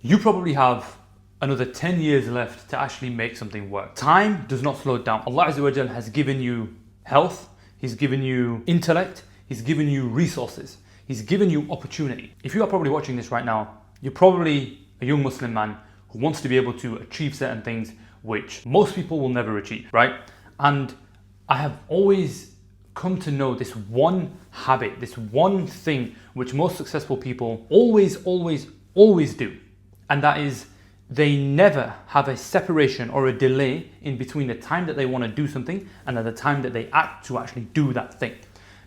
You probably have another 10 years left to actually make something work. Time does not slow down. Allah Azza wa Jal has given you health, He's given you intellect, He's given you resources, He's given you opportunity. If you are probably watching this right now, you're probably a young Muslim man who wants to be able to achieve certain things which most people will never achieve, right? And I have always come to know this one habit, this one thing which most successful people always do. And that is, they never have a separation or a delay in between the time that they want to do something and the time that they act to actually do that thing.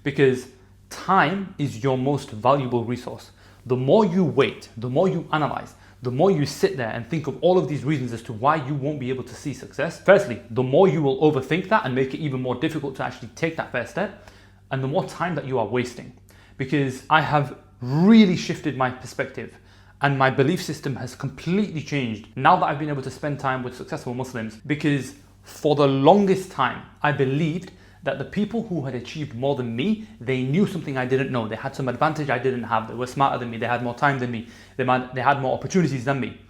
Because time is your most valuable resource. The more you wait, the more you analyze, the more you sit there and think of all of these reasons as to why you won't be able to see success. Firstly, the more you will overthink that and make it even more difficult to actually take that first step, and the more time that you are wasting. Because I have really shifted my perspective and my belief system has completely changed now that I've been able to spend time with successful Muslims, because for the longest time, I believed that the people who had achieved more than me, they knew something I didn't know. They had some advantage I didn't have. They were smarter than me. They had more time than me. They had more opportunities than me.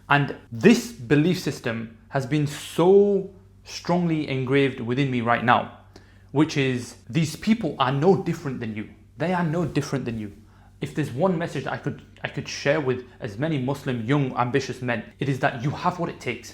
And this belief system has been so strongly engraved within me right now, which is, these people are no different than you. They are no different than you. If there's one message that I could share with as many Muslim young ambitious men, it is that you have what it takes.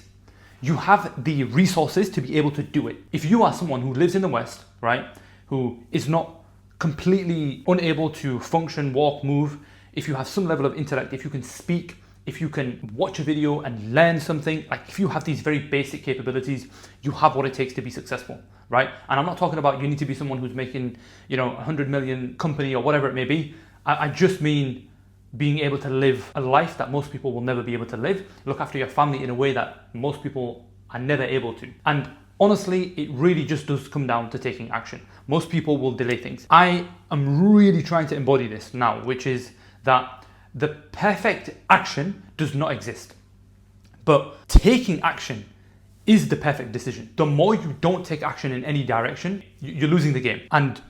You have the resources to be able to do it. If you are someone who lives in the West, right, who is not completely unable to function, walk, move, if you have some level of intellect, if you can speak, if you can watch a video and learn something, like if you have these very basic capabilities, you have what it takes to be successful, right? And I'm not talking about you need to be someone who's making, 100 million company or whatever it may be. I just mean being able to live a life that most people will never be able to live, look after your family in a way that most people are never able to. And honestly, it really just does come down to taking action. Most people will delay things. I am really trying to embody this now, which is that the perfect action does not exist. But taking action is the perfect decision. The more you don't take action in any direction, you're losing the game. And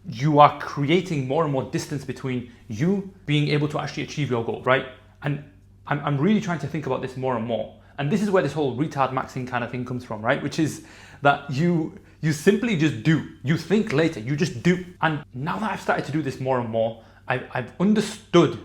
you are creating more and more distance between you being able to actually achieve your goal, right? And I'm really trying to think about this more and more. And this is where this whole retard maxing kind of thing comes from, right? Which is that you simply just do. You think later, you just do. And now that I've started to do this more and more, I've understood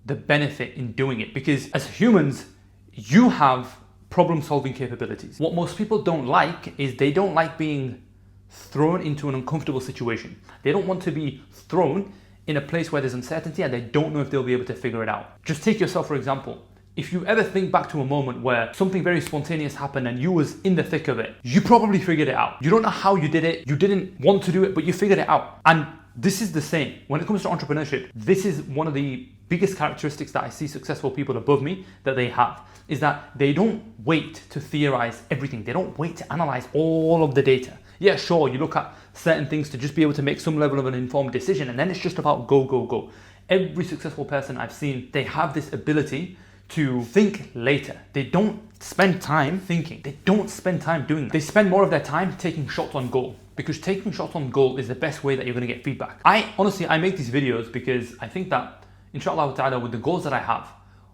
the benefit in doing it. Because as humans, you have problem-solving capabilities. What most people don't like is they don't like being thrown into an uncomfortable situation. They don't want to be thrown in a place where there's uncertainty and they don't know if they'll be able to figure it out. Just take yourself, for example. If you ever think back to a moment where something very spontaneous happened and you was in the thick of it, you probably figured it out. You don't know how you did it. You didn't want to do it, but you figured it out. And this is the same. When it comes to entrepreneurship, this is one of the biggest characteristics that I see successful people above me that they have, is that they don't wait to theorize everything. They don't wait to analyze all of the data. Yeah, sure, you look at certain things to just be able to make some level of an informed decision, and then it's just about go, go, go. Every successful person I've seen, they have this ability to think later. They don't spend time thinking. They don't spend time doing that. They spend more of their time taking shots on goal, because taking shots on goal is the best way that you're going to get feedback. I make these videos because I think that, inshallah ta'ala, with the goals that I have,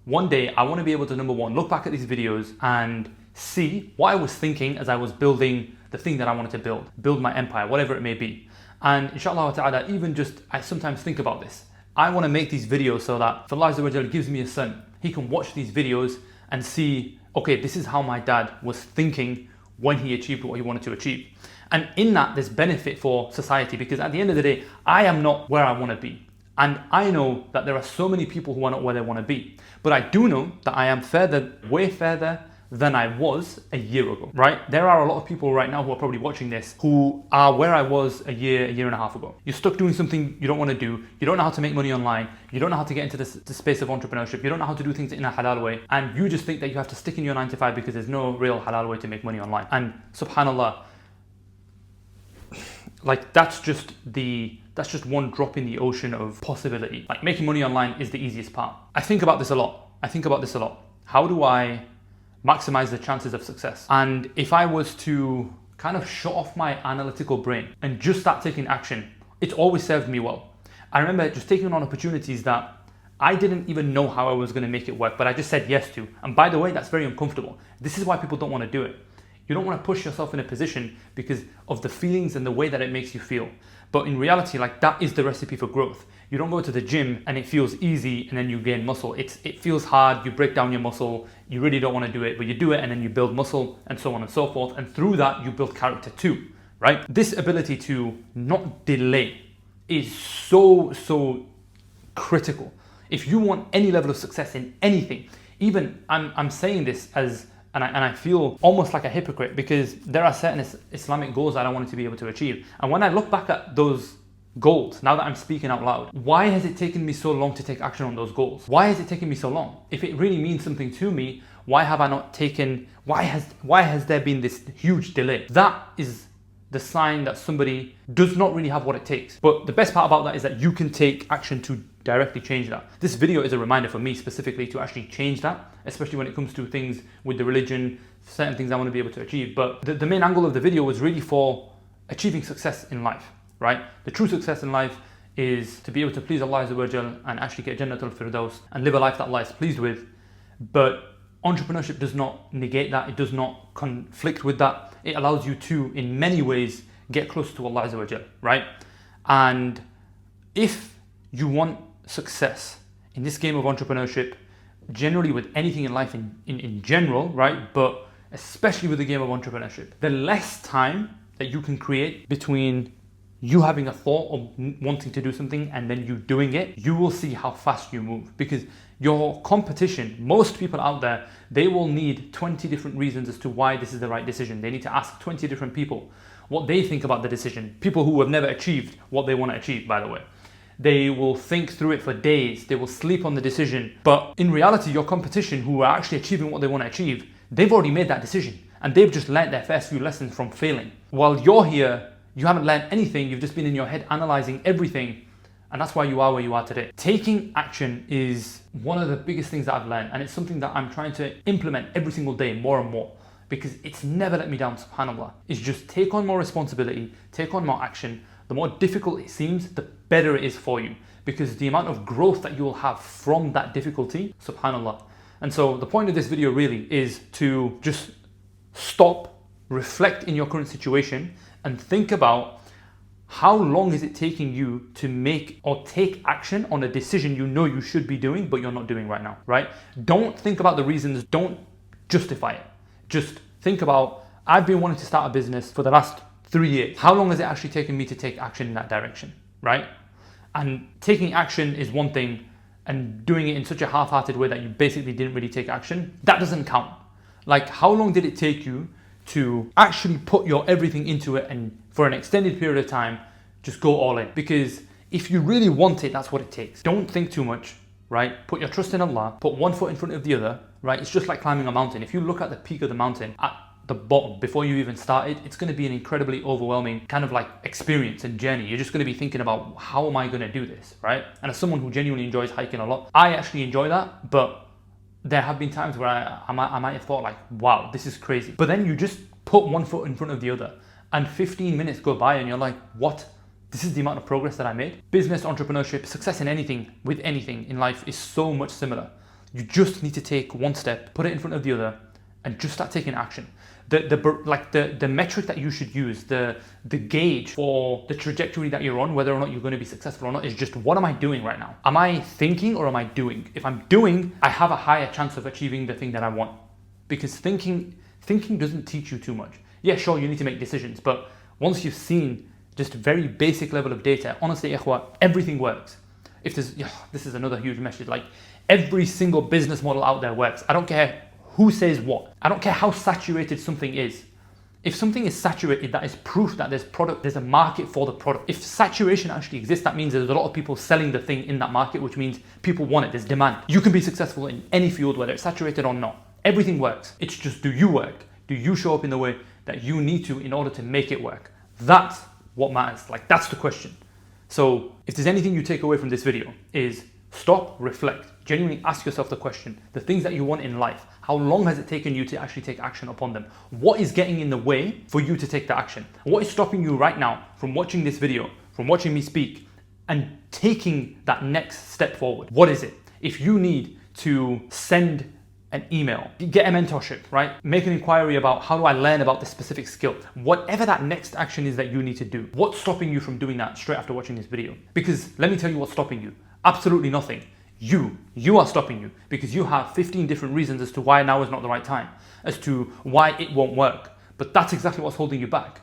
one day I want to be able to, number one, look back at these videos and see what I was thinking as I was building the thing that I wanted to build my empire, whatever it may be. And inshallah ta'ala, even just, I sometimes think about this. I want to make these videos so that if Allah Azza wa Jal gives me a son, he can watch these videos and see, okay, this is how my dad was thinking when he achieved what he wanted to achieve. And in that, there's benefit for society, because at the end of the day, I am not where I want to be. And I know that there are so many people who are not where they want to be. But I do know that I am way further than I was a year ago, right? There are a lot of people right now who are probably watching this who are where I was a year and a half ago. You're stuck doing something you don't want to do. You don't know how to make money online. You don't know how to get into the space of entrepreneurship. You don't know how to do things in a halal way. And you just think that you have to stick in your 9 to 5 because there's no real halal way to make money online. And subhanallah, like that's just one drop in the ocean of possibility. Like making money online is the easiest part. I think about this a lot. How do I maximize the chances of success? And if I was to kind of shut off my analytical brain and just start taking action, it's always served me well. I remember just taking on opportunities that I didn't even know how I was going to make it work, but I just said yes to. And by the way, that's very uncomfortable. This is why people don't want to do it. You don't want to push yourself in a position because of the feelings and the way that it makes you feel. But in reality, like, that is the recipe for growth. You don't go to the gym and it feels easy and then you gain muscle. It feels hard, you break down your muscle, you really don't want to do it, but you do it and then you build muscle and so on and so forth. And through that, you build character too, right? This ability to not delay is so critical. If you want any level of success in anything, even I'm saying this as, and I feel almost like a hypocrite because there are certain Islamic goals that I wanted to be able to achieve. And when I look back at those goals, now that I'm speaking out loud, why has it taken me so long to take action on those goals? Why has it taken me so long? If it really means something to me, why have I not taken, why has there been this huge delay? That is the sign that somebody does not really have what it takes. But the best part about that is that you can take action to directly change that. This video is a reminder for me specifically to actually change that, especially when it comes to things with the religion, certain things I want to be able to achieve. But the main angle of the video was really for achieving success in life, right? The true success in life is to be able to please Allah Azza wa Jal and actually get Jannatul Firdaus and live a life that Allah is pleased with. But entrepreneurship does not negate that. It does not conflict with that. It allows you to, in many ways, get closer to Allah Azza wa Jal, right? And if you want success in this game of entrepreneurship, generally with anything in life in general, right? But especially with the game of entrepreneurship, the less time that you can create between you having a thought of wanting to do something and then you doing it, you will see how fast you move. Because your competition, most people out there, they will need 20 different reasons as to why this is the right decision. They need to ask 20 different people what they think about the decision. People who have never achieved what they want to achieve, by the way. They will think through it for days. They will sleep on the decision. But in reality, your competition who are actually achieving what they want to achieve, they've already made that decision. And they've just learned their first few lessons from failing. While you're here, you haven't learned anything. You've just been in your head analyzing everything. And that's why you are where you are today. Taking action is one of the biggest things that I've learned. And it's something that I'm trying to implement every single day more and more. Because it's never let me down, subhanAllah. It's just take on more responsibility, take on more action. The more difficult it seems, the better it is for you. Because the amount of growth that you will have from that difficulty, subhanAllah. And so the point of this video really is to just stop, reflect in your current situation, and think about how long is it taking you to make or take action on a decision you know you should be doing, but you're not doing right now, right? Don't think about the reasons, don't justify it. Just think about, I've been wanting to start a business for the last 3 years. How long has it actually taken me to take action in that direction, right? And taking action is one thing, and doing it in such a half-hearted way that you basically didn't really take action, that doesn't count. Like, how long did it take you to actually put your everything into it and for an extended period of time, just go all in? Because if you really want it, that's what it takes. Don't think too much, right? Put your trust in Allah, put one foot in front of the other, right? It's just like climbing a mountain. If you look at the peak of the mountain, at the bottom, before you even started, it's going to be an incredibly overwhelming kind of like experience and journey. You're just going to be thinking about, how am I going to do this, right? And as someone who genuinely enjoys hiking a lot, I actually enjoy that, but there have been times where I might have thought like, wow, this is crazy. But then you just put one foot in front of the other and 15 minutes go by and you're like, what? This is the amount of progress that I made. Business, entrepreneurship, success in anything, with anything in life is so much similar. You just need to take one step, put it in front of the other, and just start taking action. The metric that you should use, the gauge for the trajectory that you're on, whether or not you're going to be successful or not, is just, what am I doing right now? Am I thinking or am I doing? If I'm doing, I have a higher chance of achieving the thing that I want. Because thinking doesn't teach you too much. Yeah, sure, you need to make decisions, but once you've seen just very basic level of data, honestly, ikhwa, everything works. If there's, this is another huge message, like every single business model out there works. I don't care who says what. I don't care how saturated something is. If something is saturated, that is proof that there's a market for the product. If saturation actually exists, that means there's a lot of people selling the thing in that market, which means people want it, there's demand. You can be successful in any field, whether it's saturated or not. Everything works. It's just, do you work? Do you show up in the way that you need to in order to make it work? That's what matters. Like, that's the question. So if there's anything you take away from this video, is stop, reflect, genuinely ask yourself the question, the things that you want in life, how long has it taken you to actually take action upon them? What is getting in the way for you to take the action? What is stopping you right now from watching this video, from watching me speak, and taking that next step forward? What is it? If you need to send an email, get a mentorship, right? Make an inquiry about how do I learn about this specific skill? Whatever that next action is that you need to do, what's stopping you from doing that straight after watching this video? Because let me tell you what's stopping you. Absolutely nothing. You are stopping you because you have 15 different reasons as to why now is not the right time, as to why it won't work. But that's exactly what's holding you back,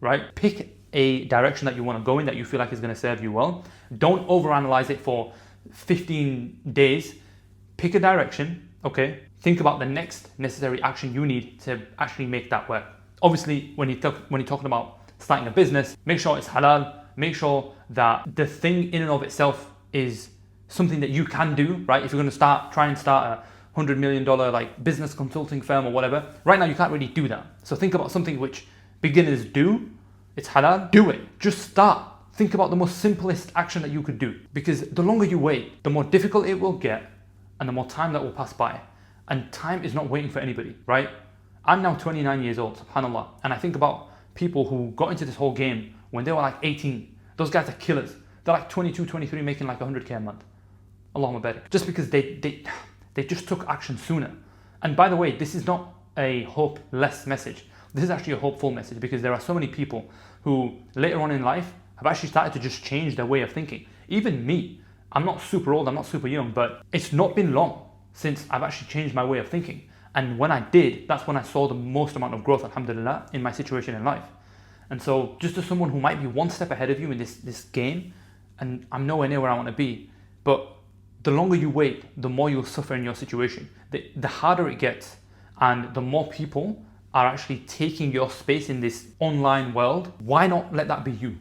right? Pick a direction that you want to go in that you feel like is going to serve you well. Don't overanalyze it for 15 days. Pick a direction, okay? Think about the next necessary action you need to actually make that work. Obviously, when you're talking about starting a business, make sure it's halal. Make sure that the thing in and of itself is something that you can do, right? If you're going to try and start a $100 million like business consulting firm or whatever, right now you can't really do that. So think about something which beginners do. It's halal. Do it. Just start. Think about the most simplest action that you could do, because the longer you wait, the more difficult it will get and the more time that will pass by. And time is not waiting for anybody, right? I'm now 29 years old, subhanAllah. And I think about people who got into this whole game when they were like 18. Those guys are killers. They're like 22, 23, making like 100K a month. Allahumma barik. Just because they just took action sooner. And by the way, this is not a hopeless message. This is actually a hopeful message, because there are so many people who later on in life have actually started to just change their way of thinking. Even me, I'm not super old, I'm not super young, but it's not been long since I've actually changed my way of thinking. And when I did, that's when I saw the most amount of growth, alhamdulillah, in my situation in life. And so just as someone who might be one step ahead of you in this game, and I'm nowhere near where I want to be, but the longer you wait, the more you'll suffer in your situation. The harder it gets, and the more people are actually taking your space in this online world. Why not let that be you?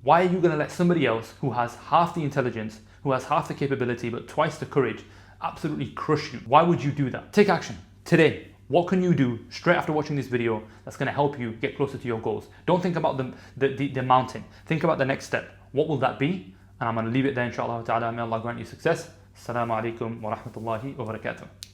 Why are you going to let somebody else who has half the intelligence, who has half the capability, but twice the courage, absolutely crush you? Why would you do that? Take action today. What can you do straight after watching this video that's going to help you get closer to your goals? Don't think about the mountain. Think about the next step. What will that be? And I'm going to leave it there, inshallah ta'ala. May Allah grant you success. Assalamu alaikum wa rahmatullahi wa barakatuh.